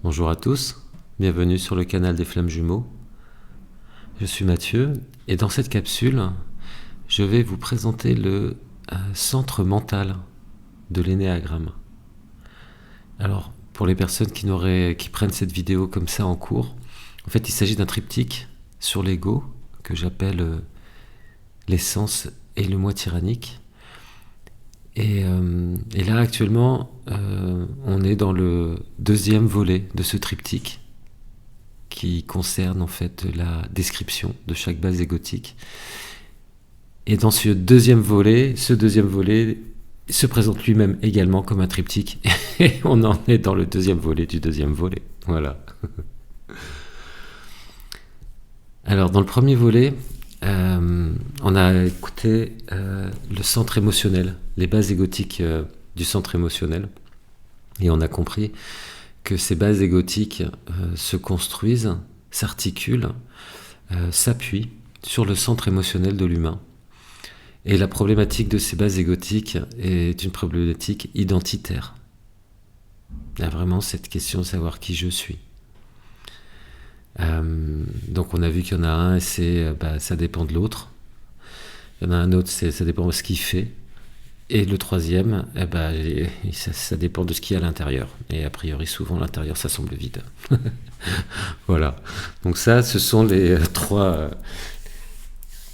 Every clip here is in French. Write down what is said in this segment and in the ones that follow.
Bonjour à tous, bienvenue sur le canal des Flammes Jumeaux. Je suis Mathieu et dans cette capsule, je vais vous présenter le centre mental de l'énéagramme. Alors, pour les personnes qui prennent cette vidéo comme ça en cours, en fait, il s'agit d'un triptyque sur l'ego que j'appelle l'essence et le moi tyrannique. Et là, actuellement, on est dans le deuxième volet de ce triptyque qui concerne en fait la description de chaque base égotique. Et dans ce deuxième volet se présente lui-même également comme un triptyque. Et on en est dans le deuxième volet du deuxième volet. Voilà. Alors, dans le premier volet, on a écouté le centre émotionnel, les bases égotiques du centre émotionnel. Et on a compris que ces bases égotiques se construisent, s'articulent, s'appuient sur le centre émotionnel de l'humain. Et la problématique de ces bases égotiques est une problématique identitaire. Il y a vraiment cette question de savoir qui je suis. Donc on a vu qu'il y en a un, et ça dépend de l'autre. Il y en a un autre, ça dépend de ce qu'il fait. Et le troisième, ça dépend de ce qu'il y a à l'intérieur. Et a priori, souvent, à l'intérieur, ça semble vide. Voilà. Donc ça, ce sont les trois...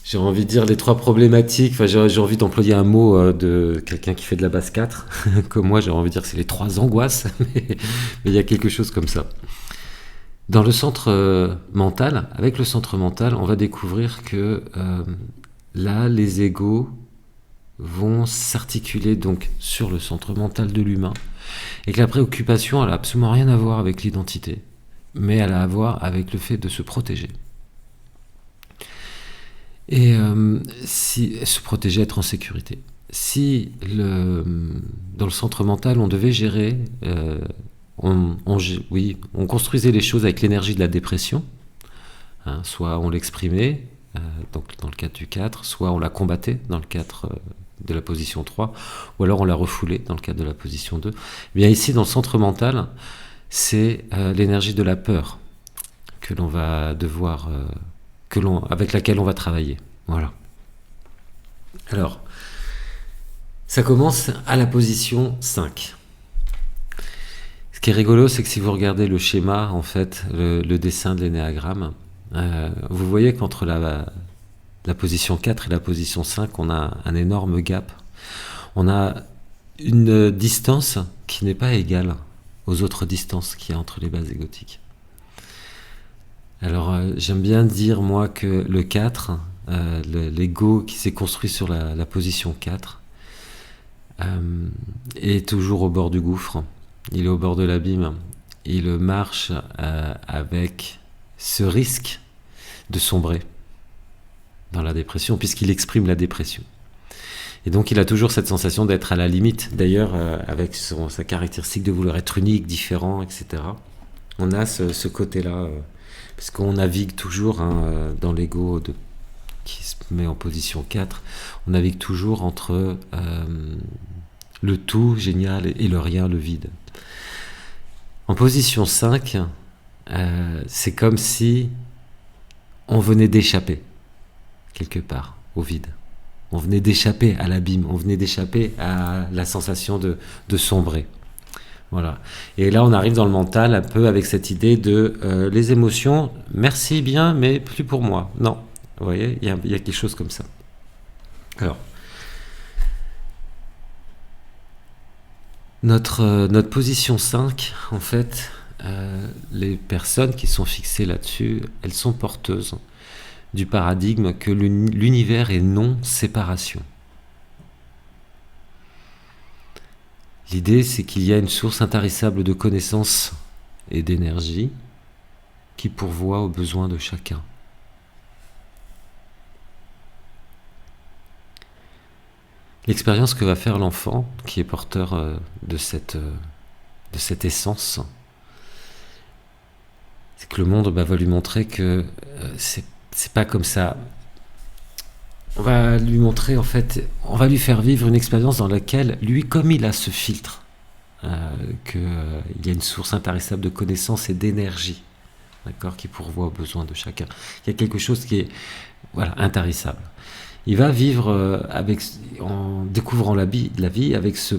j'ai envie de dire les trois problématiques. Enfin, j'ai envie d'employer un mot de quelqu'un qui fait de la base 4. Comme moi, j'ai envie de dire que c'est les trois angoisses. Mais il y a quelque chose comme ça. Dans le centre mental, avec le centre mental, on va découvrir que là, les égos vont s'articuler donc sur le centre mental de l'humain et que la préoccupation, elle n'a absolument rien à voir avec l'identité, mais elle a à voir avec le fait de se protéger. Et se protéger, être en sécurité. Si dans le centre mental, on devait gérer... on construisait les choses avec l'énergie de la dépression, hein, soit on l'exprimait, donc dans le cadre du 4, soit on la combattait dans le cadre de la position 3, ou alors on la refoulait dans le cadre de la position 2. Eh bien ici, dans le centre mental, c'est l'énergie de la peur que l'on va devoir, avec laquelle on va travailler. Voilà. Alors, ça commence à la position 5. Ce qui est rigolo, c'est que si vous regardez le schéma, en fait, le dessin de l'énéagramme, vous voyez qu'entre la position 4 et la position 5, on a un énorme gap. On a une distance qui n'est pas égale aux autres distances qu'il y a entre les bases égotiques. Alors, j'aime bien dire, moi, que le 4, l'ego qui s'est construit sur la position 4, est toujours au bord du gouffre. Il est au bord de l'abîme. Il marche avec ce risque de sombrer dans la dépression, puisqu'il exprime la dépression. Et donc il a toujours cette sensation d'être à la limite, d'ailleurs avec sa caractéristique de vouloir être unique, différent, etc. On a ce côté-là, parce qu'on navigue toujours dans l'ego qui se met en position 4, on navigue toujours entre le tout génial et le rien, le vide. En position 5, c'est comme si on venait d'échapper quelque part au vide. On venait d'échapper à l'abîme, on venait d'échapper à la sensation de sombrer. Voilà. Et là, on arrive dans le mental un peu avec cette idée de les émotions, merci bien, mais plus pour moi. Non, vous voyez, il y a quelque chose comme ça. Alors, notre position 5, en fait, les personnes qui sont fixées là-dessus, elles sont porteuses du paradigme que l'univers est non-séparation. L'idée, c'est qu'il y a une source intarissable de connaissances et d'énergie qui pourvoit aux besoins de chacun. L'expérience que va faire l'enfant, qui est porteur de cette essence, c'est que le monde va lui montrer que c'est pas comme ça. On va lui montrer, en fait, on va lui faire vivre une expérience dans laquelle, lui, comme il a ce filtre, qu'il y a une source intarissable de connaissances et d'énergie, d'accord, qui pourvoit aux besoins de chacun. Il y a quelque chose qui est intarissable. Il va vivre en découvrant la vie avec ce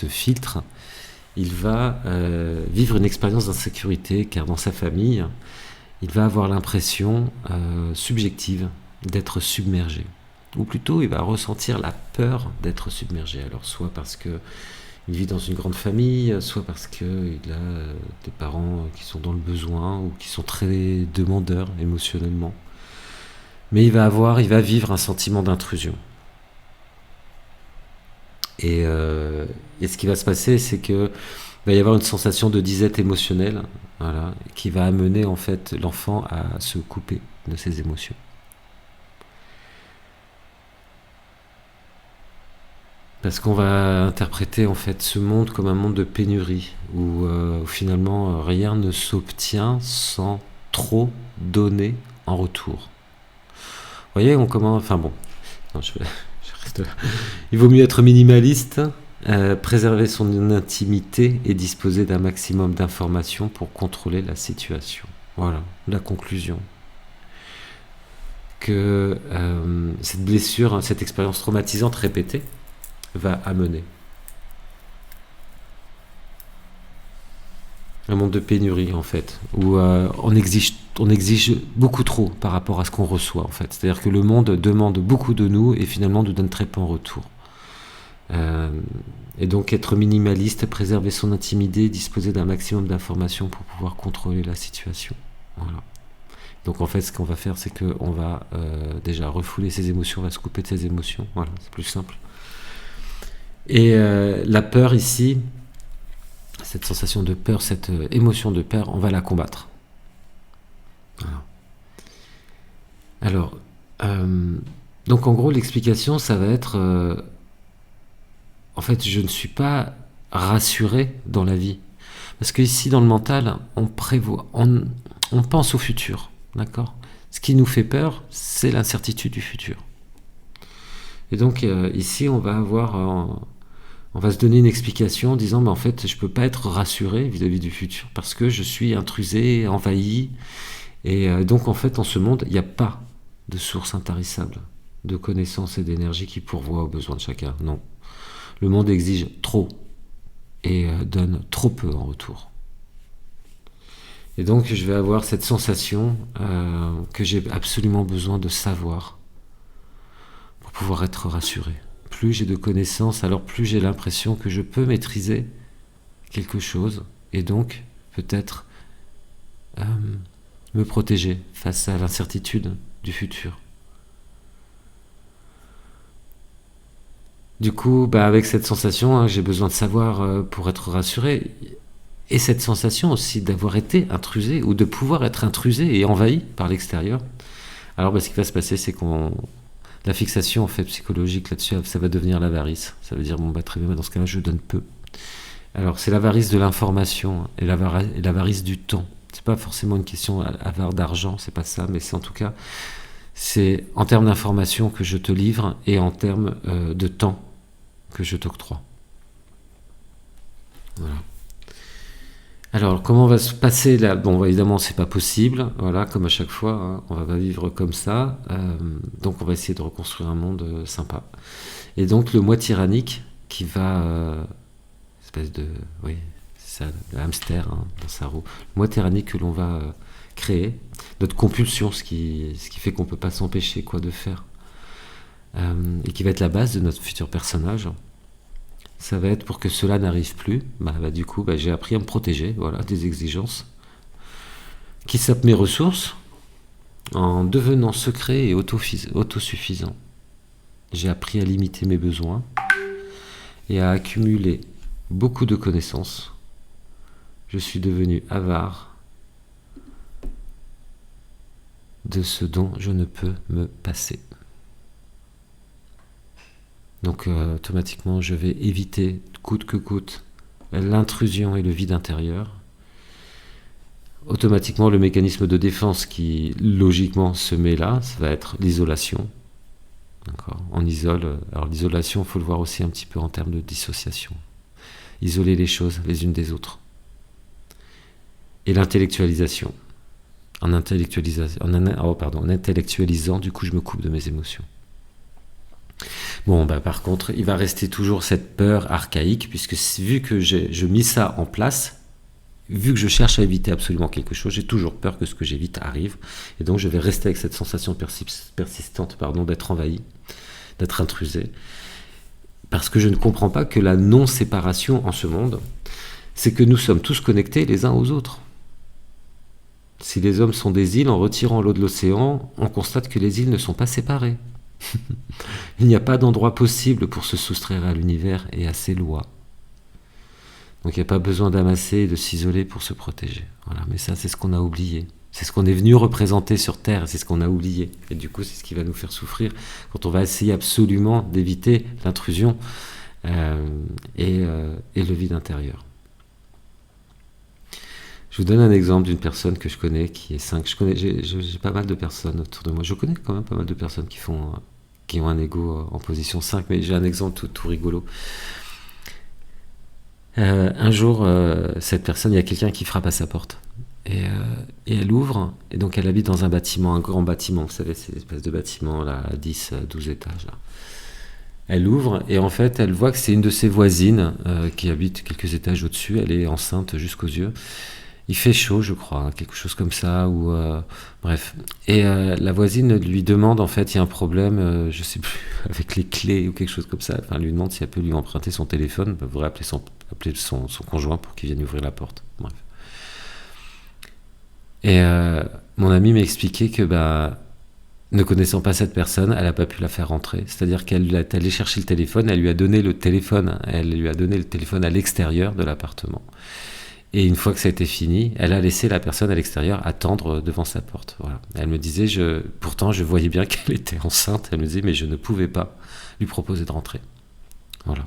filtre. Il va vivre une expérience d'insécurité, car dans sa famille, il va avoir l'impression subjective d'être submergé. Ou plutôt, il va ressentir la peur d'être submergé. Alors, soit parce qu'il vit dans une grande famille, soit parce qu'il a des parents qui sont dans le besoin ou qui sont très demandeurs émotionnellement. Mais il va vivre un sentiment d'intrusion. Et ce qui va se passer, c'est que il va y avoir une sensation de disette émotionnelle, qui va amener en fait l'enfant à se couper de ses émotions. Parce qu'on va interpréter en fait ce monde comme un monde de pénurie, où finalement rien ne s'obtient sans trop donner en retour. Vous voyez, on commence... Enfin bon, non, je reste là. Il vaut mieux être minimaliste, préserver son intimité et disposer d'un maximum d'informations pour contrôler la situation. Voilà, la conclusion. Que cette blessure, cette expérience traumatisante répétée, va amener un monde de pénurie en fait, où on exige beaucoup trop par rapport à ce qu'on reçoit en fait. C'est-à-dire que le monde demande beaucoup de nous et finalement nous donne très peu en retour. Et donc être minimaliste, préserver son intimité, disposer d'un maximum d'informations pour pouvoir contrôler la situation. Voilà. Donc en fait ce qu'on va faire, c'est qu'on va déjà refouler ses émotions, on va se couper de ses émotions. Voilà, c'est plus simple. Et la peur ici, cette sensation de peur, cette émotion de peur, on va la combattre. Voilà. Alors, donc en gros, l'explication, ça va être... en fait, je ne suis pas rassuré dans la vie. Parce que ici, dans le mental, on prévoit, on pense au futur. D'accord ? Ce qui nous fait peur, c'est l'incertitude du futur. Et donc, ici, on va se donner une explication en disant, mais en fait, je ne peux pas être rassuré vis-à-vis du futur parce que je suis intrusé, envahi. Et donc, en fait, en ce monde, il n'y a pas de source intarissable de connaissances et d'énergie qui pourvoient aux besoins de chacun. Non. Le monde exige trop et donne trop peu en retour. Et donc, je vais avoir cette sensation que j'ai absolument besoin de savoir pour pouvoir être rassuré. Plus j'ai de connaissances, alors plus j'ai l'impression que je peux maîtriser quelque chose et donc peut-être me protéger face à l'incertitude du futur. Du coup, avec cette sensation, j'ai besoin de savoir pour être rassuré. Et cette sensation aussi d'avoir été intrusé ou de pouvoir être intrusé et envahi par l'extérieur. Alors ce qui va se passer, c'est la fixation en fait psychologique là-dessus, ça va devenir l'avarice. Ça veut dire très bien, dans ce cas-là, je donne peu. Alors c'est l'avarice de l'information et l'avarice du temps. C'est pas forcément une question avare d'argent, c'est pas ça, mais c'est en tout cas, c'est en termes d'information que je te livre et en termes de temps que je t'octroie. Voilà. Alors, comment va se passer là ? Bon, évidemment, c'est pas possible. Voilà, comme à chaque fois, on va pas vivre comme ça. Donc, on va essayer de reconstruire un monde sympa. Et donc, le moi tyrannique qui va, espèce de, oui, c'est ça, le hamster dans sa roue. Le moi tyrannique que l'on va créer, notre compulsion, ce qui fait qu'on peut pas s'empêcher de faire, et qui va être la base de notre futur personnage. Ça va être pour que cela n'arrive plus. Du coup, j'ai appris à me protéger, des exigences qui sapent mes ressources en devenant secret et autosuffisant. J'ai appris à limiter mes besoins et à accumuler beaucoup de connaissances. Je suis devenu avare de ce dont je ne peux me passer. Donc automatiquement, je vais éviter, coûte que coûte, l'intrusion et le vide intérieur. Automatiquement, le mécanisme de défense qui, logiquement, se met là, ça va être l'isolation. D'accord ? On isole. Alors l'isolation, il faut le voir aussi un petit peu en termes de dissociation. isoler les choses les unes des autres. Et l'intellectualisation. En intellectualisant, du coup, je me coupe de mes émotions. Bon, par contre, il va rester toujours cette peur archaïque, puisque vu que je mis ça en place, vu que je cherche à éviter absolument quelque chose, j'ai toujours peur que ce que j'évite arrive, et donc je vais rester avec cette sensation persistante, d'être envahi, d'être intrusé, parce que je ne comprends pas que la non-séparation en ce monde, c'est que nous sommes tous connectés les uns aux autres. Si les hommes sont des îles, en retirant l'eau de l'océan, on constate que les îles ne sont pas séparées. Il n'y a pas d'endroit possible pour se soustraire à l'univers et à ses lois. Donc il n'y a pas besoin d'amasser et de s'isoler pour se protéger. Voilà, mais ça, c'est ce qu'on a oublié. C'est ce qu'on est venu représenter sur Terre, c'est ce qu'on a oublié. Et du coup, c'est ce qui va nous faire souffrir quand on va essayer absolument d'éviter l'intrusion et le vide intérieur. Je vous donne un exemple d'une personne que je connais qui est 5. J'ai pas mal de personnes autour de moi. Je connais quand même pas mal de personnes qui ont un ego en position 5, mais j'ai un exemple tout rigolo. Un jour, cette personne, il y a quelqu'un qui frappe à sa porte. Et elle ouvre, et donc elle habite dans un bâtiment, un grand bâtiment, vous savez, ces espèces de bâtiments là, à 10, 12 étages. Là. Elle ouvre, et en fait, elle voit que c'est une de ses voisines qui habite quelques étages au-dessus. Elle est enceinte jusqu'aux yeux. Il fait chaud, je crois, quelque chose comme ça, ou bref. Et la voisine lui demande, en fait, il y a un problème, je sais plus, avec les clés ou quelque chose comme ça. Enfin, elle lui demande si elle peut lui emprunter son téléphone. Elle voudrait appeler son conjoint pour qu'il vienne ouvrir la porte. Bref. Et mon ami m'a expliqué que, ne connaissant pas cette personne, elle n'a pas pu la faire rentrer. C'est-à-dire qu'elle est allée chercher le téléphone, elle lui a donné le téléphone à l'extérieur de l'appartement. Et une fois que ça a été fini, elle a laissé la personne à l'extérieur attendre devant sa porte. Voilà. Elle me disait, pourtant je voyais bien qu'elle était enceinte, elle me disait, mais je ne pouvais pas lui proposer de rentrer. Voilà.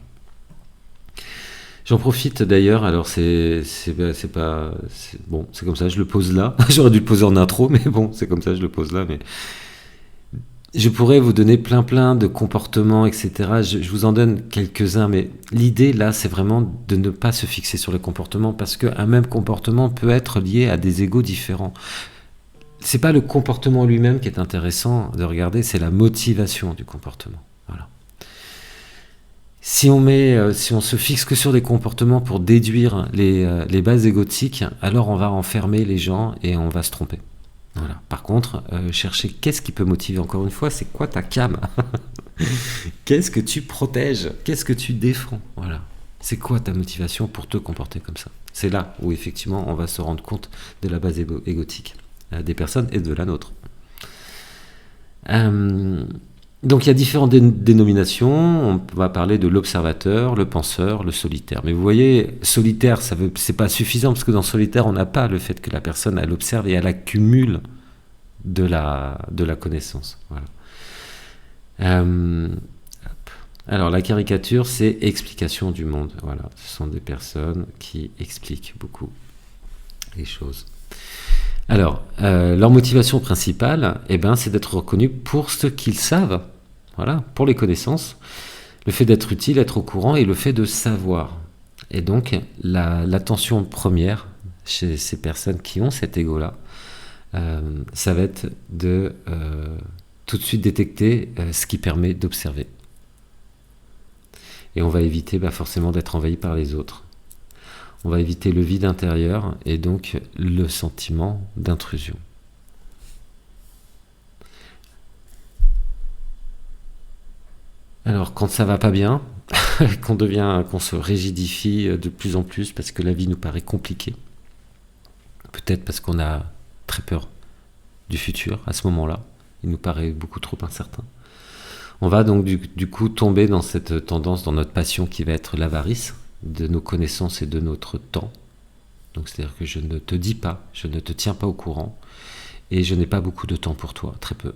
J'en profite d'ailleurs, alors c'est comme ça, je le pose là. J'aurais dû le poser en intro, mais bon, c'est comme ça, je le pose là. Mais je pourrais vous donner plein de comportements, etc. Je vous en donne quelques-uns, mais l'idée là, c'est vraiment de ne pas se fixer sur le comportement, parce qu'un même comportement peut être lié à des égos différents. C'est pas le comportement lui-même qui est intéressant de regarder, c'est la motivation du comportement. Voilà. Si on se fixe que sur des comportements pour déduire les bases égotiques, alors on va enfermer les gens et on va se tromper. Voilà. Par contre, chercher qu'est-ce qui peut motiver, encore une fois, c'est quoi ta cam? Qu'est-ce que tu protèges? Qu'est-ce que tu défends? Voilà. C'est quoi ta motivation pour te comporter comme ça? C'est là où effectivement on va se rendre compte de la base égotique des personnes et de la nôtre. Donc il y a différentes dénominations. On va parler de l'observateur, le penseur, le solitaire. Mais vous voyez, solitaire, c'est pas suffisant, parce que dans solitaire, on n'a pas le fait que la personne elle observe et elle accumule de la connaissance. Voilà. Alors la caricature, c'est explication du monde. Voilà, ce sont des personnes qui expliquent beaucoup les choses. Alors, leur motivation principale, c'est d'être reconnus pour ce qu'ils savent, voilà, pour les connaissances, le fait d'être utile, être au courant et le fait de savoir. Et donc, l'attention première chez ces personnes qui ont cet ego-là, ça va être de tout de suite détecter ce qui permet d'observer. Et on va éviter forcément d'être envahi par les autres. On va éviter le vide intérieur et donc le sentiment d'intrusion. Alors quand ça va pas bien, qu'on se rigidifie de plus en plus parce que la vie nous paraît compliquée, peut-être parce qu'on a très peur du futur à ce moment-là, il nous paraît beaucoup trop incertain. On va donc du coup tomber dans cette tendance, dans notre passion qui va être l'avarice de nos connaissances et de notre temps. Donc c'est-à-dire que je ne te dis pas, je ne te tiens pas au courant et je n'ai pas beaucoup de temps pour toi, très peu.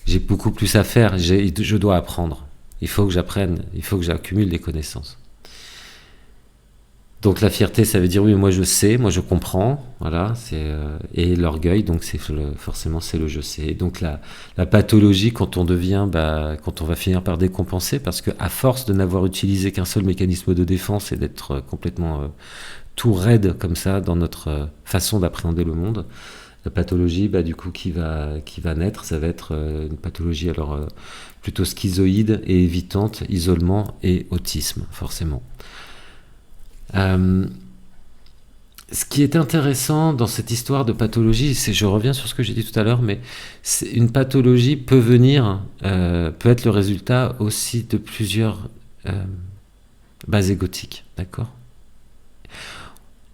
J'ai beaucoup plus à faire, je dois apprendre. Il faut que j'apprenne, il faut que j'accumule des connaissances. Donc la fierté, ça veut dire oui, moi je sais, moi je comprends, voilà. Et l'orgueil, donc forcément c'est le je sais. Et donc la pathologie, quand on devient, quand on va finir par décompenser, parce que à force de n'avoir utilisé qu'un seul mécanisme de défense et d'être complètement tout raide comme ça dans notre façon d'appréhender le monde, la pathologie, du coup, qui va naître, ça va être une pathologie alors plutôt schizoïde et évitante, isolement et autisme, forcément. Ce qui est intéressant dans cette histoire de pathologie, je reviens sur ce que j'ai dit tout à l'heure, mais une pathologie peut être le résultat aussi de plusieurs bases égotiques, d'accord ?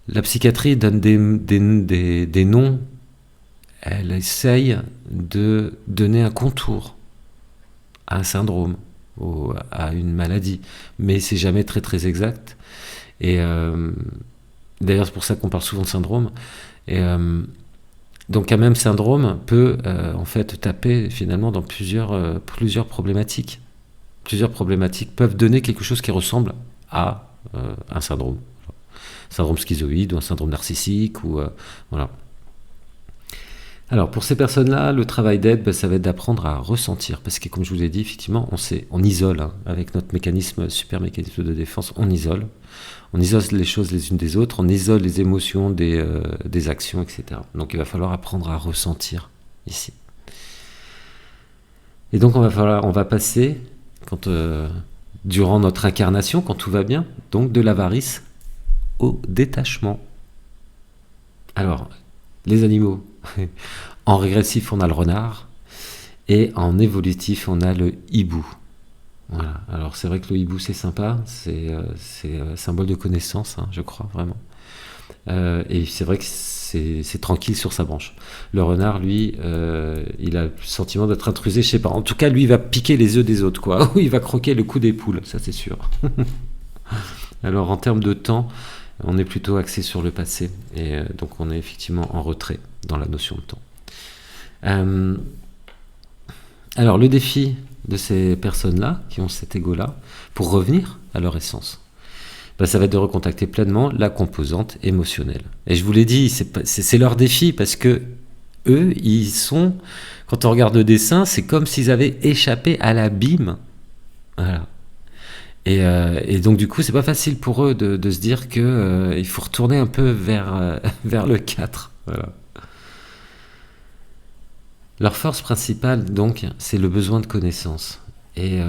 La psychiatrie donne des noms, elle essaye de donner un contour à un syndrome ou à une maladie, mais c'est jamais très très exact. Et d'ailleurs, c'est pour ça qu'on parle souvent de syndrome. Et donc, un même syndrome peut en fait taper finalement dans plusieurs problématiques. Plusieurs problématiques peuvent donner quelque chose qui ressemble à un syndrome. Syndrome schizoïde ou un syndrome narcissique ou voilà. Alors pour ces personnes-là, le travail d'aide, ça va être d'apprendre à ressentir, parce que comme je vous l'ai dit, effectivement, on isole avec notre super mécanisme de défense, on isole les choses les unes des autres, on isole les émotions des actions, etc. Donc il va falloir apprendre à ressentir ici. Et donc on va passer durant notre incarnation, quand tout va bien, donc de l'avarice au détachement. Alors, les animaux, en régressif, on a le renard, et en évolutif, on a le hibou. Voilà. Alors, c'est vrai que le hibou, c'est sympa, c'est symbole de connaissance, je crois, vraiment. Et c'est vrai que c'est tranquille sur sa branche. Le renard, lui, il a le sentiment d'être intrusé, je sais pas. En tout cas, lui, il va piquer les œufs des autres, quoi. Ou il va croquer le cou des poules, ça c'est sûr. Alors, en termes de temps, on est plutôt axé sur le passé, et donc on est effectivement en retrait dans la notion de temps. Alors le défi de ces personnes-là, qui ont cet ego-là, pour revenir à leur essence, ça va être de recontacter pleinement la composante émotionnelle. Et je vous l'ai dit, c'est leur défi, parce que eux, quand on regarde le dessin, c'est comme s'ils avaient échappé à l'abîme. Voilà. Et donc du coup, c'est pas facile pour eux de se dire que il faut retourner un peu vers le 4. Voilà. Leur force principale, donc, c'est le besoin de connaissance. Et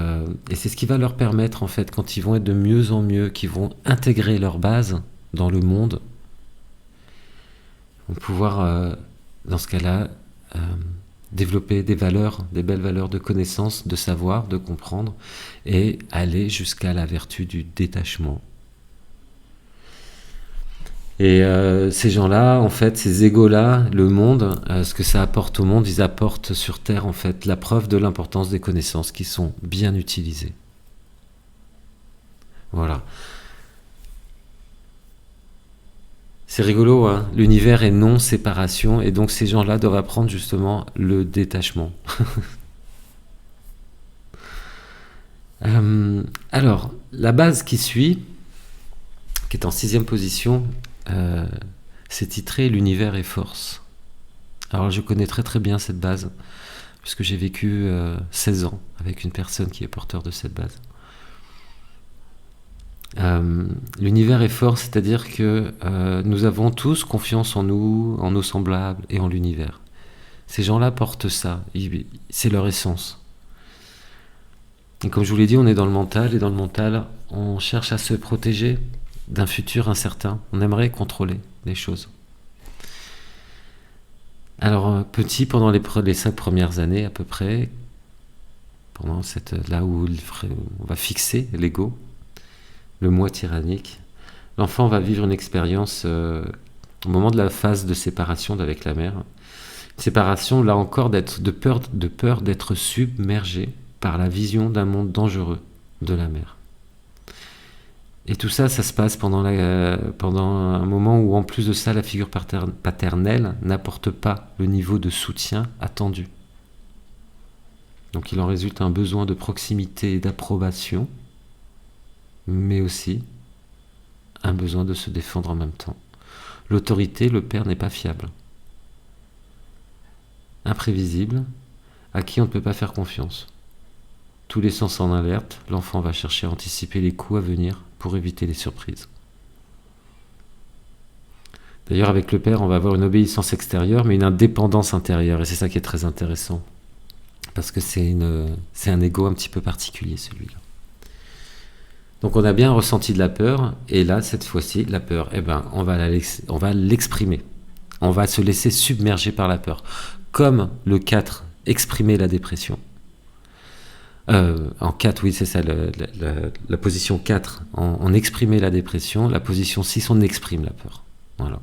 c'est ce qui va leur permettre, en fait, quand ils vont être de mieux en mieux, qu'ils vont intégrer leur base dans le monde, vont pouvoir, dans ce cas-là, développer des belles valeurs de connaissance, de savoir, de comprendre, et aller jusqu'à la vertu du détachement. Et ces gens-là, en fait, ces égos-là, le monde, ce que ça apporte au monde, ils apportent sur Terre, en fait, la preuve de l'importance des connaissances qui sont bien utilisées. Voilà. C'est rigolo, hein. L'univers est non-séparation, et donc ces gens-là doivent apprendre justement le détachement. Alors, la base qui suit, qui est en 6e position, c'est titré « L'univers est force ». Alors je connais très très bien cette base, puisque j'ai vécu 16 ans avec une personne qui est porteur de cette base. L'univers est fort, c'est-à-dire que nous avons tous confiance en nous, en nos semblables et en l'univers. Ces gens-là portent ça, c'est leur essence. Et comme je vous l'ai dit, on est dans le mental, et dans le mental, on cherche à se protéger d'un futur incertain. On aimerait contrôler les choses. Alors, petit, pendant les 5 premières années à peu près, là où on va fixer l'ego, le moi tyrannique, l'enfant va vivre une expérience au moment de la phase de séparation avec la mère. Séparation, là encore, de peur d'être submergé par la vision d'un monde dangereux de la mère. Et tout ça, ça se passe pendant un moment où, en plus de ça, la figure paternelle n'apporte pas le niveau de soutien attendu. Donc il en résulte un besoin de proximité et d'approbation, mais aussi un besoin de se défendre en même temps. L'autorité, le père n'est pas fiable. Imprévisible, à qui on ne peut pas faire confiance. Tous les sens en alerte, l'enfant va chercher à anticiper les coups à venir pour éviter les surprises. D'ailleurs, avec le père, on va avoir une obéissance extérieure, mais une indépendance intérieure, et c'est ça qui est très intéressant, parce que c'est un ego un petit peu particulier, celui-là. Donc on a bien ressenti de la peur, et là, cette fois-ci, la peur, on va l'exprimer. On va se laisser submerger par la peur. Comme le 4 exprimait la dépression. En 4, oui, c'est ça, la position 4, on exprimait la dépression. La position 6, on exprime la peur. Voilà.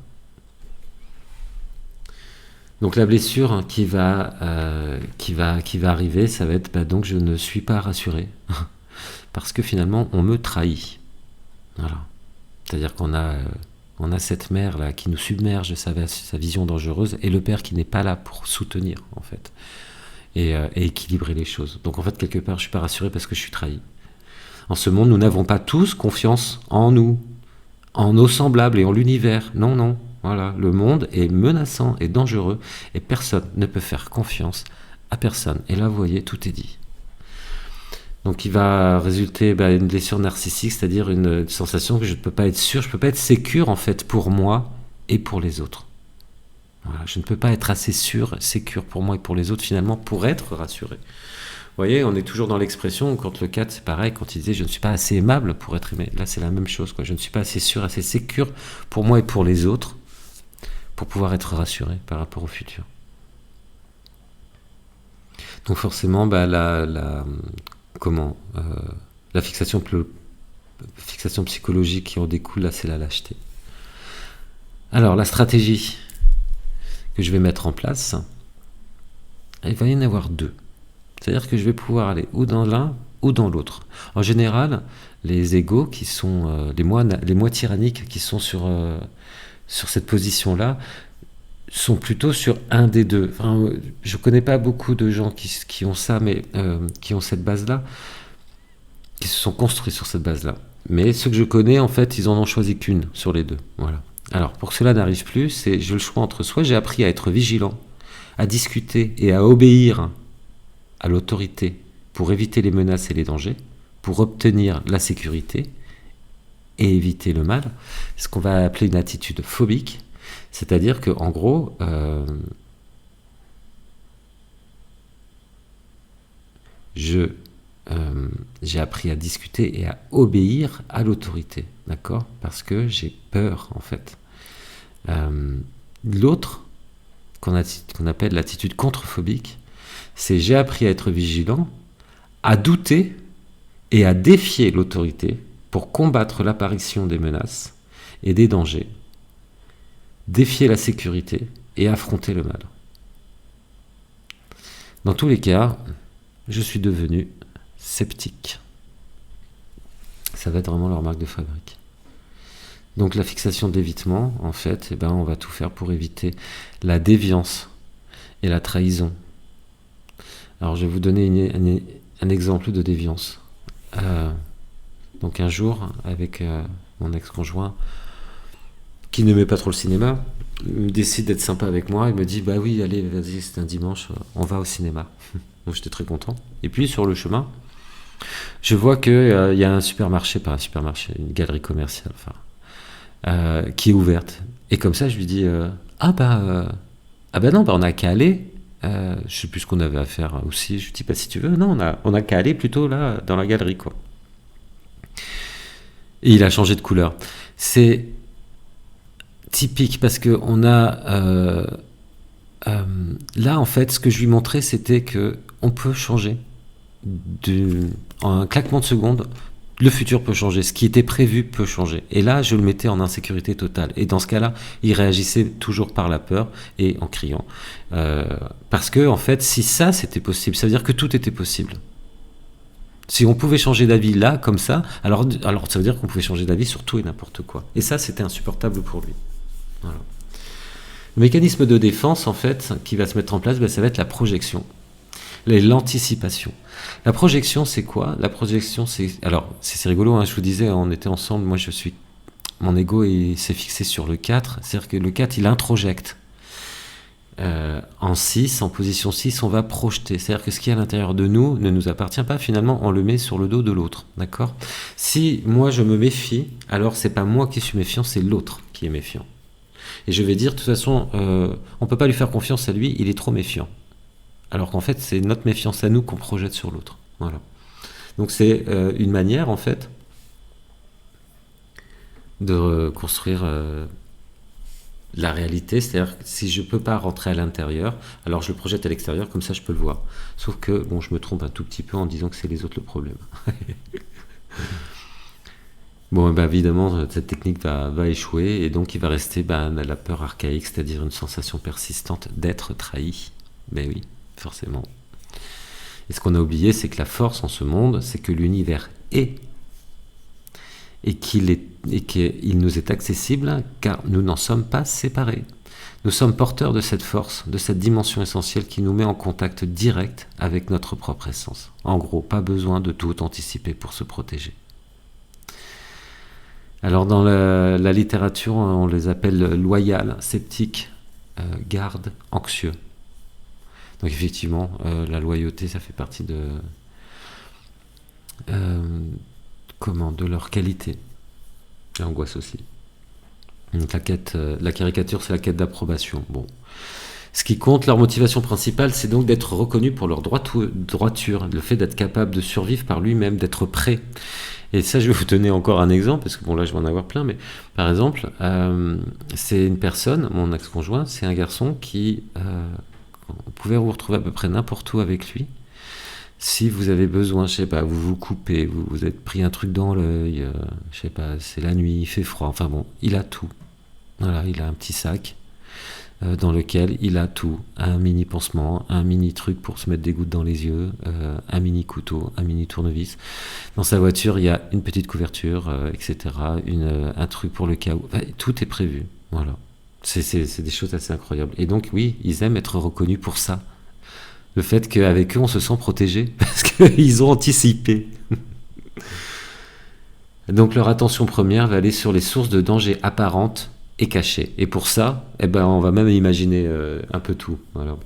Donc la blessure qui va arriver, ça va être, donc je ne suis pas rassuré. Parce que finalement, on me trahit. Voilà. C'est-à-dire qu'on a cette mère là qui nous submerge de sa vision dangereuse, et le père qui n'est pas là pour soutenir, en fait, et équilibrer les choses. Donc en fait, quelque part, je suis pas rassuré parce que je suis trahi. En ce monde, nous n'avons pas tous confiance en nous, en nos semblables et en l'univers. Non, non. Voilà. Le monde est menaçant et dangereux, et personne ne peut faire confiance à personne. Et là, vous voyez, tout est dit. Donc il va résulter une blessure narcissique, c'est-à-dire une sensation que je ne peux pas être sûr, je ne peux pas être sécure en fait pour moi et pour les autres. Voilà, je ne peux pas être assez sûr, sécure pour moi et pour les autres finalement pour être rassuré. Vous voyez, on est toujours dans l'expression, quand le 4 c'est pareil, quand il disait je ne suis pas assez aimable pour être aimé, là c'est la même chose, quoi. Je ne suis pas assez sûr, assez sécure pour moi et pour les autres pour pouvoir être rassuré par rapport au futur. Donc forcément, la fixation psychologique qui en découle, là, c'est la lâcheté. Alors, la stratégie que je vais mettre en place, il va y en avoir deux. C'est-à-dire que je vais pouvoir aller ou dans l'un ou dans l'autre. En général, les égos qui sont les moi tyranniques qui sont sur cette position-là sont plutôt sur un des deux. Enfin, je ne connais pas beaucoup de gens qui ont ça, mais qui ont cette base-là, qui se sont construits sur cette base-là. Mais ceux que je connais, en fait, ils en ont choisi qu'une sur les deux. Voilà. Alors, pour que cela n'arrive plus, j'ai le choix entre soit j'ai appris à être vigilant, à discuter et à obéir à l'autorité pour éviter les menaces et les dangers, pour obtenir la sécurité et éviter le mal, ce qu'on va appeler une attitude phobique, c'est-à-dire que en gros, j'ai appris à discuter et à obéir à l'autorité, d'accord ? Parce que j'ai peur, en fait. L'autre, qu'on appelle l'attitude contrephobique, c'est j'ai appris à être vigilant, à douter et à défier l'autorité pour combattre l'apparition des menaces et des dangers, défier la sécurité et affronter le mal. Dans tous les cas, je suis devenu sceptique. Ça va être vraiment leur marque de fabrique. Donc la fixation d'évitement, en fait, on va tout faire pour éviter la déviance et la trahison. Alors je vais vous donner un exemple de déviance. Donc un jour, avec mon ex-conjoint, qui n'aimait pas trop le cinéma, il décide d'être sympa avec moi, il me dit oui, allez, vas-y, c'est un dimanche, on va au cinéma. Donc j'étais très content. Et puis sur le chemin, je vois qu'il y a un supermarché, une galerie commerciale, qui est ouverte. Et comme ça, je lui dis non, on n'a qu'à aller. Je sais plus ce qu'on avait à faire aussi. Je lui dis si tu veux, non, on a qu'à aller plutôt là dans la galerie, quoi. Et il a changé de couleur. C'est typique parce que on a là en fait, ce que je lui montrais, c'était que on peut changer en un claquement de secondes. Le futur peut changer, ce qui était prévu peut changer. Et là, je le mettais en insécurité totale. Et dans ce cas-là, il réagissait toujours par la peur et en criant. Parce que, en fait, si ça, c'était possible, ça veut dire que tout était possible. Si on pouvait changer d'avis là, comme ça, alors ça veut dire qu'on pouvait changer d'avis sur tout et n'importe quoi. Et ça, c'était insupportable pour lui. Voilà. Le mécanisme de défense, en fait, qui va se mettre en place, ça va être la projection. L'anticipation. La projection, c'est quoi ? La projection, c'est... Alors, c'est rigolo, je vous disais, on était ensemble, moi je suis mon ego s'est fixé sur le 4, c'est-à-dire que le 4, il introjecte. En 6, en position 6, on va projeter. C'est-à-dire que ce qui est à l'intérieur de nous ne nous appartient pas, finalement, on le met sur le dos de l'autre. D'accord ? Si moi je me méfie, alors c'est pas moi qui suis méfiant, c'est l'autre qui est méfiant. Et je vais dire, de toute façon, on peut pas lui faire confiance à lui, il est trop méfiant. Alors qu'en fait, c'est notre méfiance à nous qu'on projette sur l'autre. Voilà. Donc c'est une manière, en fait, de reconstruire la réalité, c'est-à-dire que si je peux pas rentrer à l'intérieur, alors je le projette à l'extérieur, comme ça je peux le voir. Sauf que, bon, je me trompe un tout petit peu en disant que c'est les autres le problème. Bon, bah, évidemment, cette technique va échouer, et donc il va rester la peur archaïque, c'est-à-dire une sensation persistante d'être trahi. Ben oui, forcément. Et ce qu'on a oublié, c'est que la force en ce monde, c'est que l'univers est, et qu'il nous est accessible, car nous n'en sommes pas séparés. Nous sommes porteurs de cette force, de cette dimension essentielle qui nous met en contact direct avec notre propre essence. En gros, pas besoin de tout anticiper pour se protéger. Alors dans la littérature, on les appelle loyal, sceptique, garde, anxieux. Donc effectivement, la loyauté, ça fait partie de leur qualité. L'angoisse aussi. Donc la caricature, c'est la quête d'approbation. Bon. Ce qui compte, leur motivation principale, c'est donc d'être reconnu pour leur droiture, le fait d'être capable de survivre par lui-même, d'être prêt. Et ça, je vais vous donner encore un exemple, parce que bon, là, je vais en avoir plein, mais par exemple, c'est une personne, mon ex-conjoint, c'est un garçon qui, on pouvait vous retrouver à peu près n'importe où avec lui. Si vous avez besoin, je sais pas, vous vous coupez, vous êtes pris un truc dans l'œil, je sais pas, c'est la nuit, il fait froid, enfin bon, il a tout. Voilà, il a un petit sac dans lequel il a tout. Un mini pansement, un mini truc pour se mettre des gouttes dans les yeux, un mini couteau, un mini tournevis. Dans sa voiture, il y a une petite couverture, etc., un truc pour le cas où. Enfin, tout est prévu, voilà. C'est des choses assez incroyables. Et donc, oui, ils aiment être reconnus pour ça. Le fait qu'avec eux, on se sent protégé, parce qu'ils ont anticipé. Donc leur attention première va aller sur les sources de danger apparentes et cachées. Et pour ça, on va même imaginer un peu tout. Voilà.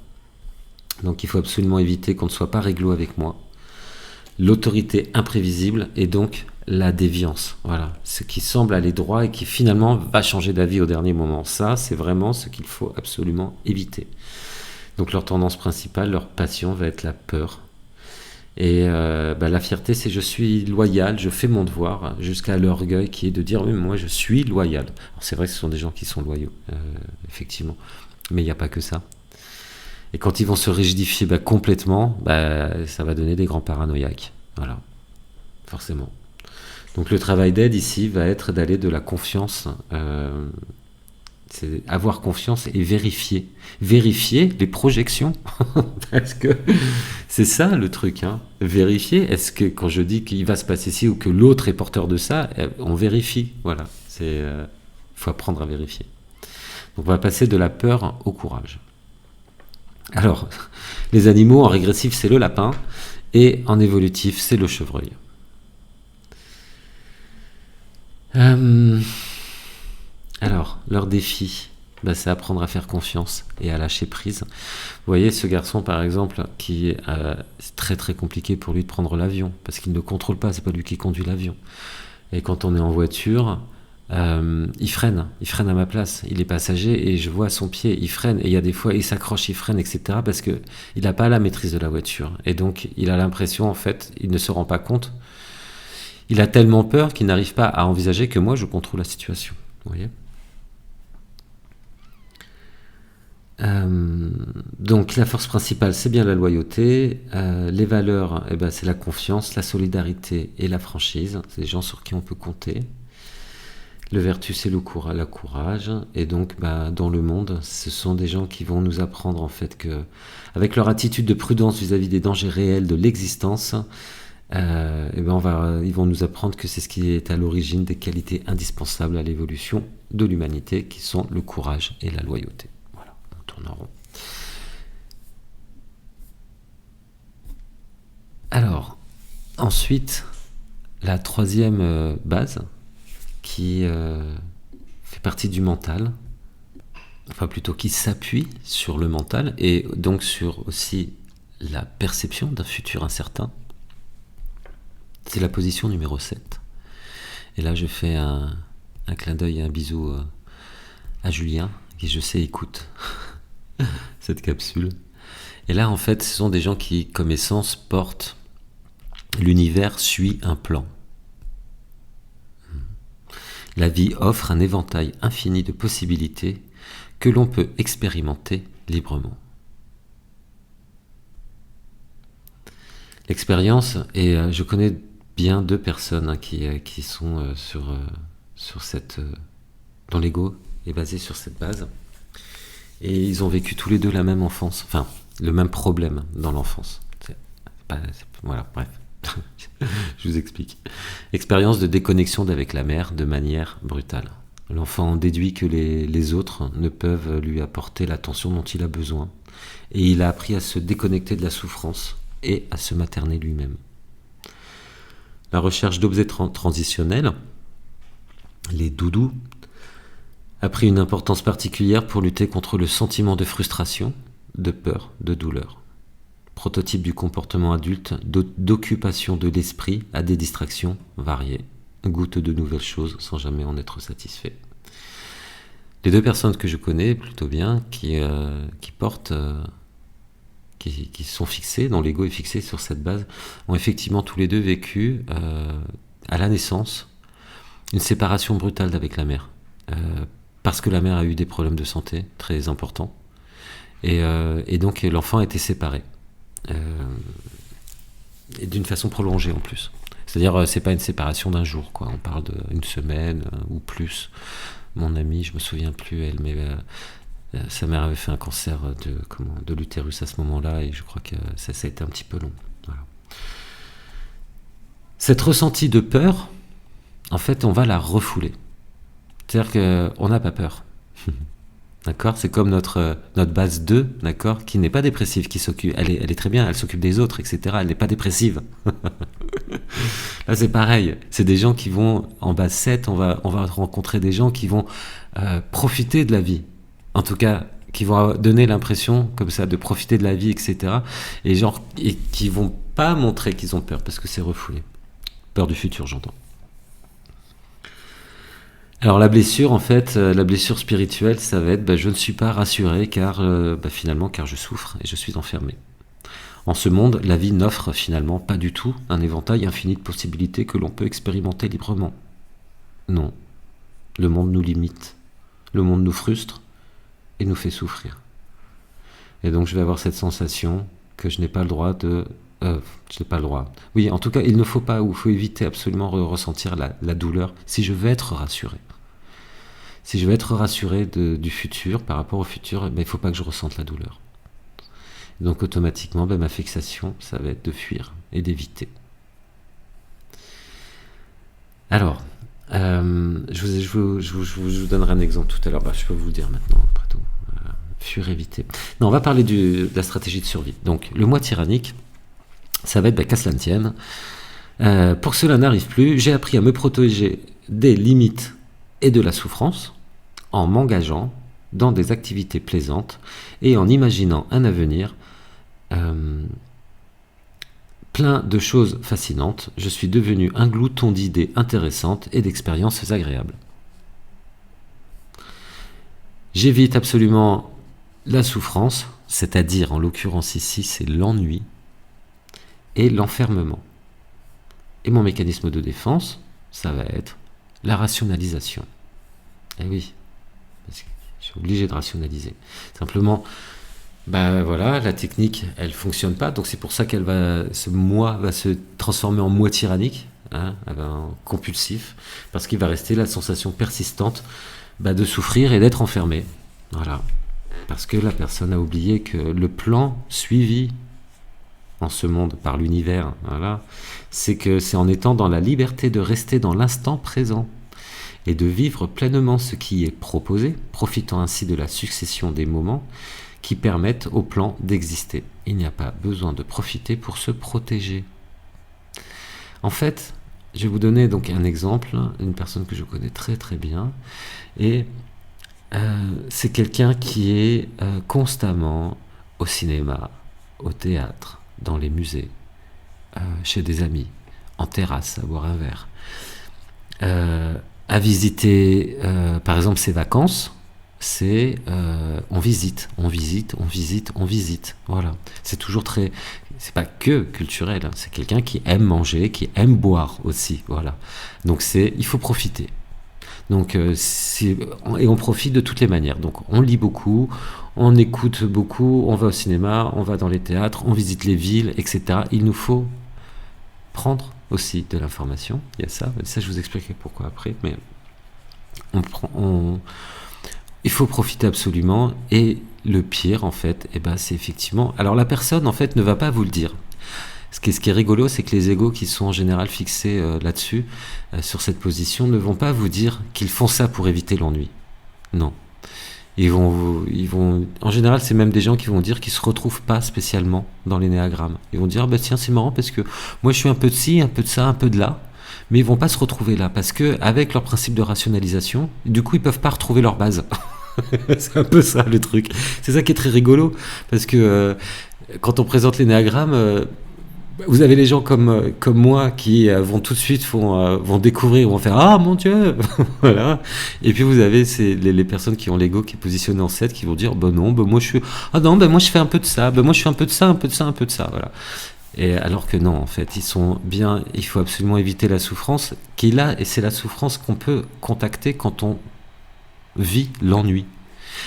Donc il faut absolument éviter qu'on ne soit pas réglo avec moi. L'autorité imprévisible et donc la déviance. Voilà. Ce qui semble aller droit et qui finalement va changer d'avis au dernier moment. Ça, c'est vraiment ce qu'il faut absolument éviter. Donc leur tendance principale, leur passion va être la peur. Et la fierté, c'est je suis loyal, je fais mon devoir, jusqu'à l'orgueil qui est de dire oui, moi je suis loyal. Alors c'est vrai que ce sont des gens qui sont loyaux, effectivement, mais il n'y a pas que ça. Et quand ils vont se rigidifier complètement, ça va donner des grands paranoïaques. Voilà, forcément. Donc le travail d'aide ici va être d'aller de la confiance. C'est avoir confiance et vérifier les projections. Parce que c'est ça le truc, hein. Vérifier, est-ce que quand je dis qu'il va se passer ci ou que l'autre est porteur de ça, on vérifie. Voilà, faut apprendre à vérifier. Donc on va passer de la peur au courage. Alors, les animaux en régressif, c'est le lapin, et en évolutif, c'est le chevreuil. Alors, leur défi, c'est apprendre à faire confiance et à lâcher prise. Vous voyez, ce garçon, par exemple, c'est très très compliqué pour lui de prendre l'avion, parce qu'il ne contrôle pas, c'est pas lui qui conduit l'avion. Et quand on est en voiture, il freine à ma place. Il est passager et je vois son pied, il freine. Et il y a des fois, il s'accroche, il freine, etc. parce qu'il n'a pas la maîtrise de la voiture. Et donc, il a l'impression, en fait, il ne se rend pas compte. Il a tellement peur qu'il n'arrive pas à envisager que moi, je contrôle la situation. Vous voyez ? Donc la force principale, c'est bien la loyauté. Les valeurs, c'est la confiance, la solidarité et la franchise. C'est des gens sur qui on peut compter. Le vertu, c'est le courage. Et donc, dans le monde, ce sont des gens qui vont nous apprendre en fait que, avec leur attitude de prudence vis-à-vis des dangers réels de l'existence, ils vont nous apprendre que c'est ce qui est à l'origine des qualités indispensables à l'évolution de l'humanité, qui sont le courage et la loyauté. Voilà, on tourne en rond. Alors, ensuite, la troisième base, qui fait partie du mental, enfin plutôt qui s'appuie sur le mental et donc sur aussi la perception d'un futur incertain. C'est la position numéro 7. Et là je fais un clin d'œil et un bisou à Julien, qui je sais écoute cette capsule. Et là en fait ce sont des gens qui comme essence portent l'univers suit un plan. La vie offre un éventail infini de possibilités que l'on peut expérimenter librement. L'expérience, et je connais bien 2 personnes qui sont sur cette... dont l'ego est basé sur cette base. Et ils ont vécu tous les deux la même enfance, enfin, le même problème dans l'enfance. Voilà, bref. Je vous explique. Expérience de déconnexion d'avec la mère de manière brutale. L'enfant déduit que les autres ne peuvent lui apporter l'attention dont il a besoin. Et il a appris à se déconnecter de la souffrance et à se materner lui-même. La recherche d'objets transitionnels, les doudous, a pris une importance particulière pour lutter contre le sentiment de frustration, de peur, de douleur. Prototype du comportement adulte, d'occupation de l'esprit à des distractions variées, goûte de nouvelles choses sans jamais en être satisfait. Les 2 personnes que je connais plutôt bien, qui portent, qui sont fixées, dont l'ego est fixé sur cette base, ont effectivement tous les 2 vécu à la naissance une séparation brutale d'avec la mère, parce que la mère a eu des problèmes de santé très importants, et donc l'enfant a été séparé. Et d'une façon prolongée en plus. C'est-à-dire, c'est pas une séparation d'un jour, quoi. On parle d'une semaine ou plus. Mon amie, je me souviens plus, elle, mais sa mère avait fait un cancer de l'utérus à ce moment-là, et je crois que ça a été un petit peu long. Voilà. Cette ressenti de peur, en fait, on va la refouler. C'est-à-dire qu'on n'a pas peur. D'accord, c'est comme notre base 2, d'accord, qui n'est pas dépressive, qui s'occupe, elle est très bien, elle s'occupe des autres, etc. Elle n'est pas dépressive. Là, c'est pareil. C'est des gens qui vont en base 7, on va rencontrer des gens qui vont profiter de la vie. En tout cas, qui vont donner l'impression comme ça de profiter de la vie, etc. Et qui vont pas montrer qu'ils ont peur parce que c'est refoulé. Peur du futur, j'entends. Alors la blessure, en fait, la blessure spirituelle, ça va être je ne suis pas rassuré car finalement car je souffre et je suis enfermé. En ce monde, la vie n'offre finalement pas du tout un éventail infini de possibilités que l'on peut expérimenter librement. Non, le monde nous limite, le monde nous frustre et nous fait souffrir. Et donc je vais avoir cette sensation que je n'ai pas le droit de... je n'ai pas le droit. Oui, en tout cas, il ne faut pas, ou il faut éviter absolument de ressentir la douleur si je veux être rassuré. Si je veux être rassuré du futur, par rapport au futur, il ne faut pas que je ressente la douleur. Donc automatiquement, ma fixation, ça va être de fuir et d'éviter. Alors, je vous donnerai un exemple tout à l'heure. Je peux vous le dire maintenant, après tout. Fuir, éviter. Non, on va parler de la stratégie de survie. Donc, le moi tyrannique, ça va être qu'à cela ne tienne. Pour que cela n'arrive plus, j'ai appris à me protéger des limites et de la souffrance en m'engageant dans des activités plaisantes et en imaginant un avenir plein de choses fascinantes. Je suis devenu un glouton d'idées intéressantes et d'expériences agréables. J'évite absolument la souffrance, c'est-à-dire en l'occurrence ici c'est l'ennui et l'enfermement. Et mon mécanisme de défense, ça va être la rationalisation. Eh oui, parce que je suis obligé de rationaliser. Simplement, voilà, la technique, elle fonctionne pas, donc c'est pour ça ce moi va se transformer en moi tyrannique, en compulsif, parce qu'il va rester la sensation persistante de souffrir et d'être enfermé. Voilà. Parce que la personne a oublié que le plan suivi en ce monde par l'univers, voilà, c'est que c'est en étant dans la liberté de rester dans l'instant présent et de vivre pleinement ce qui est proposé, profitant ainsi de la succession des moments qui permettent au plan d'exister. Il n'y a pas besoin de profiter pour se protéger. En fait, je vais vous donner donc un exemple, une personne que je connais très très bien, et c'est quelqu'un qui est constamment au cinéma, au théâtre, dans les musées, chez des amis, en terrasse, à boire un verre, à visiter, par exemple, ses vacances. C'est on visite, on visite, on visite, on visite. Voilà. C'est toujours très. C'est pas que culturel, hein. C'est quelqu'un qui aime manger, qui aime boire aussi. Voilà. Donc il faut profiter. Donc et on profite de toutes les manières. Donc on lit beaucoup, on écoute beaucoup, on va au cinéma, on va dans les théâtres, on visite les villes, etc. Il nous faut prendre aussi de l'information. Il y a ça. Ça, je vous expliquerai pourquoi après. Mais il faut profiter absolument. Et le pire, en fait, c'est effectivement. Alors la personne, en fait, ne va pas vous le dire. Ce qui est rigolo, c'est que les égos qui sont en général fixés là-dessus, sur cette position, ne vont pas vous dire qu'ils font ça pour éviter l'ennui. Non. En général, c'est même des gens qui vont dire qu'ils se retrouvent pas spécialement dans l'énéagramme. Ils vont dire, tiens, c'est marrant parce que moi, je suis un peu de ci, un peu de ça, un peu de là. Mais ils vont pas se retrouver là parce que avec leur principe de rationalisation, du coup, ils peuvent pas retrouver leur base. C'est un peu ça le truc. C'est ça qui est très rigolo parce que quand on présente l'énéagramme, vous avez les gens comme moi qui vont tout de suite vont découvrir, vont faire ah mon Dieu voilà. Et puis vous avez les personnes qui ont l'ego qui est positionné en 7 qui vont dire non, moi je suis moi je fais un peu de ça, moi je fais un peu de ça, un peu de ça, un peu de ça, voilà. Et alors que non, en fait, il faut absolument éviter la souffrance qui est là, et c'est la souffrance qu'on peut contacter quand on vit l'ennui.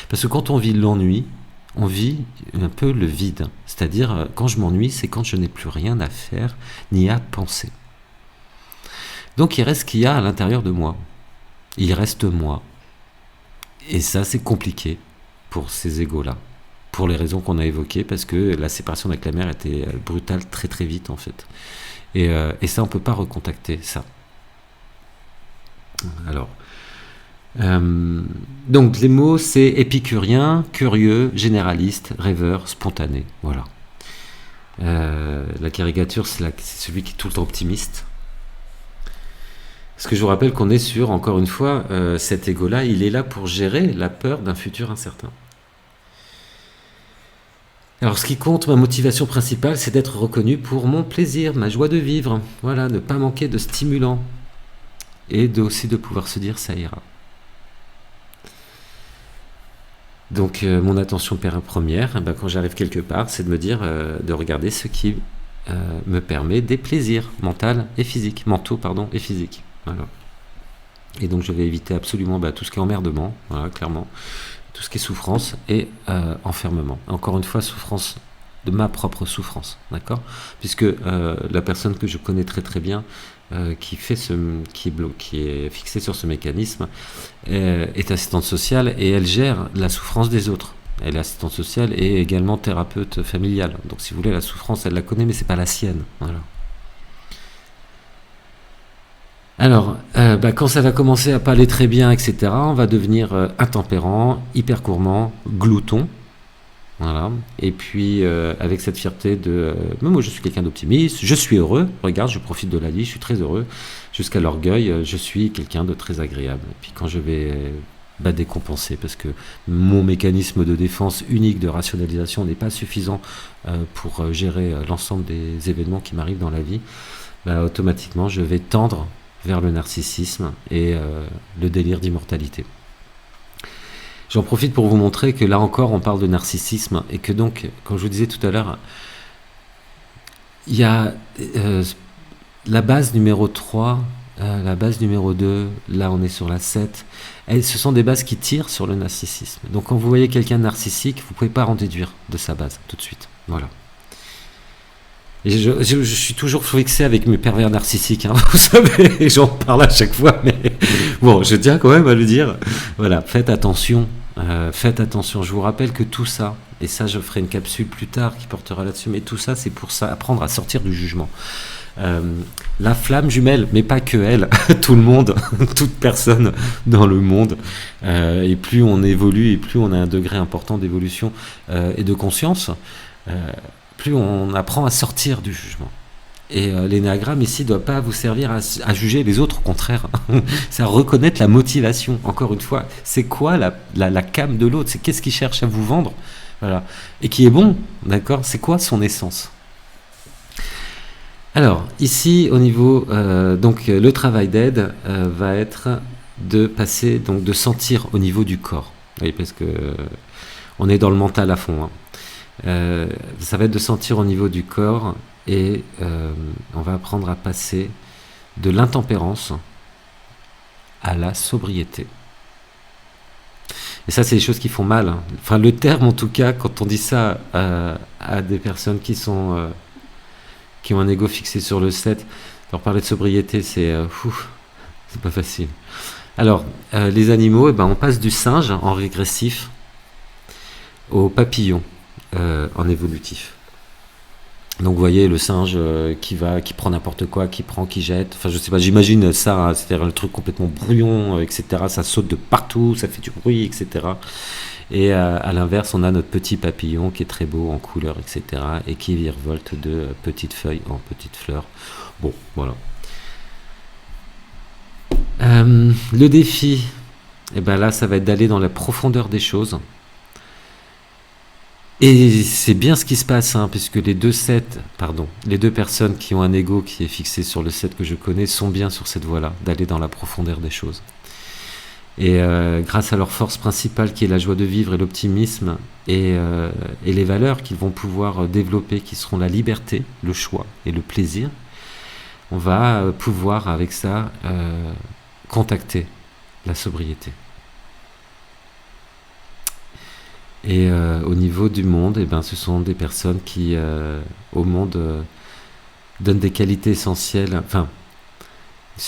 Parce que quand on vit l'ennui, on vit un peu le vide. C'est-à-dire, quand je m'ennuie, c'est quand je n'ai plus rien à faire ni à penser. Donc il reste ce qu'il y a à l'intérieur de moi. Il reste moi. Et ça, c'est compliqué pour ces égos-là. Pour les raisons qu'on a évoquées, parce que la séparation avec la mère était brutale très très vite, en fait. Et ça, on ne peut pas recontacter ça. Alors... donc les mots, c'est épicurien, curieux, généraliste, rêveur, spontané. Voilà. La caricature, c'est celui qui est tout le temps optimiste. Parce que je vous rappelle qu'on est sur, encore une fois, cet ego-là, il est là pour gérer la peur d'un futur incertain. Alors ce qui compte, ma motivation principale, c'est d'être reconnu pour mon plaisir, ma joie de vivre. Voilà, ne pas manquer de stimulants. Et aussi de pouvoir se dire, ça ira. Donc mon attention première, quand j'arrive quelque part, c'est de me dire, de regarder ce qui me permet des plaisirs mentaux et physiques. Voilà. Et donc je vais éviter absolument tout ce qui est emmerdement, voilà, clairement, tout ce qui est souffrance et enfermement. Encore une fois, souffrance de ma propre souffrance, d'accord ? Puisque la personne que je connais très très bien, qui est fixée sur ce mécanisme, est assistante sociale et elle gère la souffrance des autres. Elle est assistante sociale et également thérapeute familiale. Donc si vous voulez, la souffrance, elle la connaît, mais c'est pas la sienne. Voilà. Alors, quand ça va commencer à pas aller très bien, etc., on va devenir intempérant, hyper gourmand, glouton. Voilà. Et puis, avec cette fierté moi, je suis quelqu'un d'optimiste, je suis heureux, regarde, je profite de la vie, je suis très heureux, jusqu'à l'orgueil, je suis quelqu'un de très agréable. Et puis, quand je vais décompenser, parce que mon mécanisme de défense unique de rationalisation n'est pas suffisant pour gérer l'ensemble des événements qui m'arrivent dans la vie, automatiquement, je vais tendre vers le narcissisme et le délire d'immortalité. J'en profite pour vous montrer que là encore, on parle de narcissisme et que donc, comme je vous disais tout à l'heure, il y a la base numéro 3, la base numéro 2, là on est sur la 7, ce sont des bases qui tirent sur le narcissisme. Donc quand vous voyez quelqu'un de narcissique, vous ne pouvez pas en déduire de sa base tout de suite. Voilà. Et je suis toujours fixé avec mes pervers narcissiques, hein, vous savez, j'en parle à chaque fois, mais bon, je tiens quand même à le dire. Voilà, faites attention, je vous rappelle que tout ça, et ça je ferai une capsule plus tard qui portera là-dessus, mais tout ça c'est pour ça, apprendre à sortir du jugement. La flamme jumelle, mais pas que elle, tout le monde, toute personne dans le monde, et plus on évolue, et plus on a un degré important d'évolution et de conscience, plus on apprend à sortir du jugement. Et l'énéagramme ici ne doit pas vous servir à juger les autres, au contraire. C'est à reconnaître la motivation. Encore une fois, c'est quoi la came de l'autre? C'est qu'est-ce qu'il cherche à vous vendre? Voilà. Et qui est bon, d'accord? C'est quoi son essence? Alors, ici, au niveau, donc le travail d'aide va être de passer, donc de sentir au niveau du corps. Oui, parce que on est dans le mental à fond. Hein. Ça va être de sentir au niveau du corps et on va apprendre à passer de l'intempérance à la sobriété. Et ça, c'est des choses qui font mal. Hein. Enfin, le terme, en tout cas, quand on dit ça à des personnes qui ont un ego fixé sur le 7, leur parler de sobriété, c'est pas facile. Alors, les animaux, on passe du singe en régressif au papillon en évolutif. Donc vous voyez le singe qui prend n'importe quoi, qui jette, enfin je sais pas, j'imagine ça, hein, c'est-à-dire le truc complètement brouillon, etc. Ça saute de partout, ça fait du bruit, etc. Et à l'inverse, on a notre petit papillon qui est très beau en couleur, etc. et qui virevolte de petites feuilles en petites fleurs. Bon, voilà. Le défi, là, ça va être d'aller dans la profondeur des choses. Et c'est bien ce qui se passe, hein, puisque les deux personnes qui ont un ego qui est fixé sur le 7 que je connais sont bien sur cette voie-là, d'aller dans la profondeur des choses. Et grâce à leur force principale qui est la joie de vivre et l'optimisme et les valeurs qu'ils vont pouvoir développer, qui seront la liberté, le choix et le plaisir, on va pouvoir avec ça contacter la sobriété. Et au niveau du monde, ce sont des personnes qui, au monde, donnent des qualités essentielles,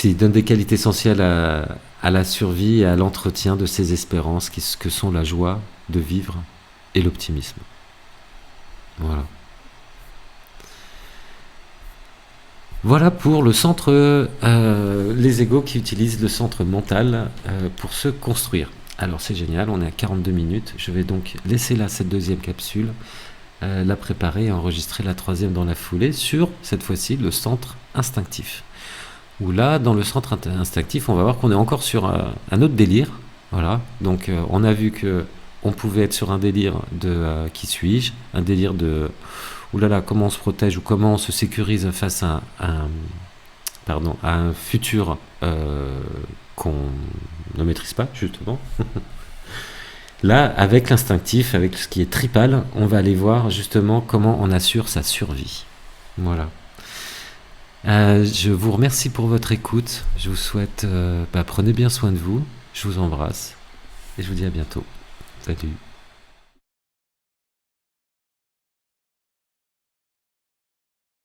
donnent des qualités essentielles à la survie et à l'entretien de ces espérances que sont la joie de vivre et l'optimisme. Voilà. Voilà pour le centre, les égos qui utilisent le centre mental pour se construire. Alors c'est génial, on est à 42 minutes, je vais donc laisser là cette deuxième capsule, la préparer et enregistrer la troisième dans la foulée sur, cette fois-ci, le centre instinctif. Où là, dans le centre instinctif, on va voir qu'on est encore sur un autre délire. Voilà, donc on a vu qu'on pouvait être sur un délire de qui suis-je, un délire de oulala, comment on se protège ou comment on se sécurise face à un futur qu'on ne maîtrise pas, justement. Là, avec l'instinctif, avec ce qui est tripal, on va aller voir justement comment on assure sa survie. Voilà. Je vous remercie pour votre écoute. Je vous souhaite, prenez bien soin de vous. Je vous embrasse et je vous dis à bientôt. Salut.